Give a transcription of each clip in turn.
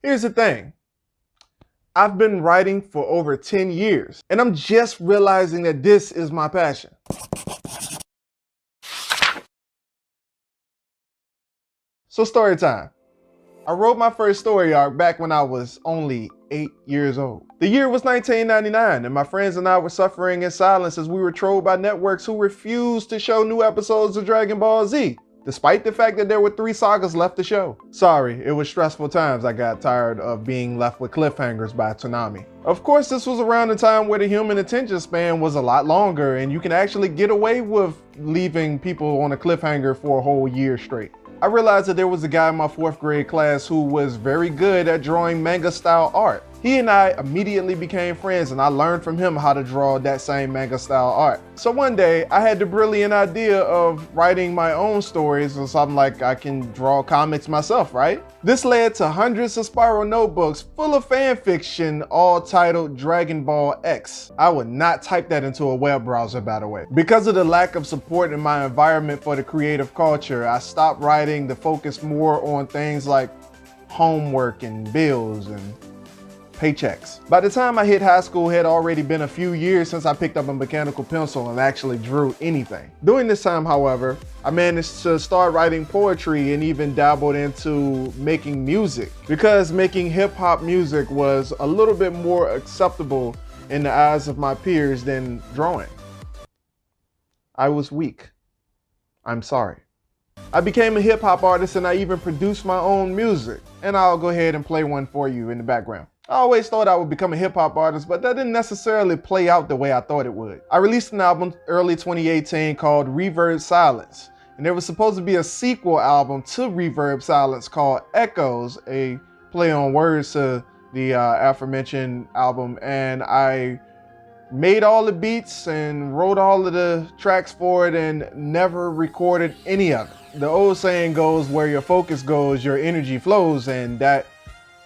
Here's the thing. I've been writing for over 10 years, and I'm just realizing that this is my passion. So story time. I wrote my first story arc back when I was only 8 years old. The year was 1999, and my friends and I were suffering in silence as we were trolled by networks who refused to show new episodes of Dragon Ball Z, despite the fact that there were 3 sagas left to show. Sorry, it was stressful times. I got tired of being left with cliffhangers by Toonami. Of course, this was around the time where the human attention span was a lot longer, and you can actually get away with leaving people on a cliffhanger for a whole year straight. I realized that there was a guy in my 4th grade class who was very good at drawing manga style art. He and I immediately became friends, and I learned from him how to draw that same manga style art. So one day I had the brilliant idea of writing my own stories or something like I can draw comics myself, right? This led to hundreds of spiral notebooks full of fan fiction, all titled Dragon Ball X. I would not type that into a web browser, by the way. Because of the lack of support in my environment for the creative culture, I stopped writing to focus more on things like homework and bills and paychecks. By the time I hit high school, it had already been a few years since I picked up a mechanical pencil and actually drew anything. During this time, however, I managed to start writing poetry and even dabbled into making music, because making hip hop music was a little bit more acceptable in the eyes of my peers than drawing. I was weak. I'm sorry. I became a hip hop artist, and I even produced my own music, and I'll go ahead and play one for you in the background. I always thought I would become a hip hop artist, but that didn't necessarily play out the way I thought it would. I released an album early 2018 called Reverb Silence, and there was supposed to be a sequel album to Reverb Silence called Echoes, a play on words to the aforementioned album, and I made all the beats and wrote all of the tracks for it and never recorded any of it. The old saying goes, where your focus goes, your energy flows, and that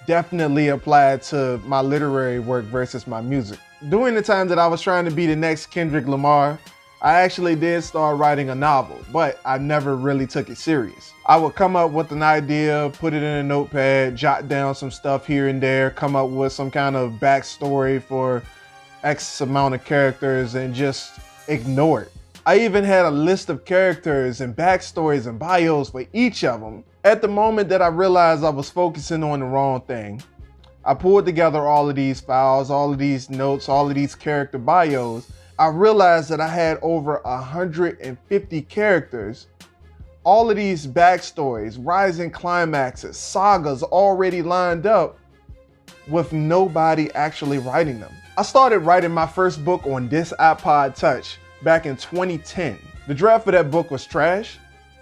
definitely applied to my literary work versus my music. During the time that I was trying to be the next Kendrick Lamar, I actually did start writing a novel, but I never really took it serious. I would come up with an idea, put it in a notepad, jot down some stuff here and there, come up with some kind of backstory for X amount of characters, and just ignore it. I even had a list of characters and backstories and bios for each of them. At the moment that I realized I was focusing on the wrong thing, I pulled together all of these files, all of these notes, all of these character bios. I realized that I had over 150 characters, all of these backstories, rising climaxes, sagas already lined up with nobody actually writing them. I started writing my first book on this iPod Touch back in 2010. The draft for that book was trash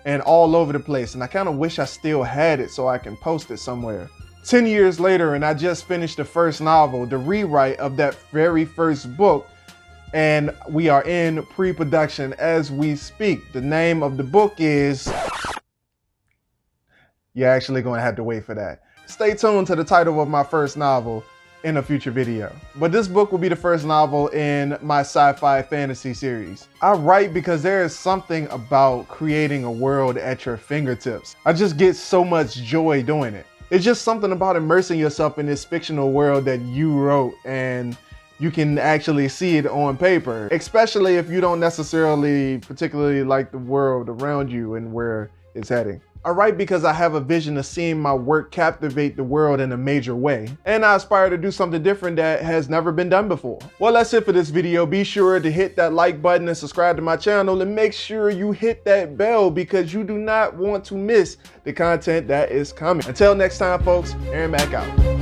and all over the place, and I kind of wish I still had it so I can post it somewhere. 10 years later, and I just finished the first novel, the rewrite of that very first book, and we are in pre-production as we speak. The name of the book is... You're actually going to have to wait for that. Stay tuned to the title of my first novel in a future video. But this book will be the first novel in my sci-fi fantasy series. I write because there is something about creating a world at your fingertips. I just get so much joy doing it. It's just something about immersing yourself in this fictional world that you wrote, and you can actually see it on paper, especially if you don't necessarily particularly like the world around you and where it's heading. I write because I have a vision of seeing my work captivate the world in a major way, and I aspire to do something different that has never been done before. Well, that's it for this video. Be sure to hit that like button and subscribe to my channel, and make sure you hit that bell because you do not want to miss the content that is coming. Until next time, folks, Aaron Mack out.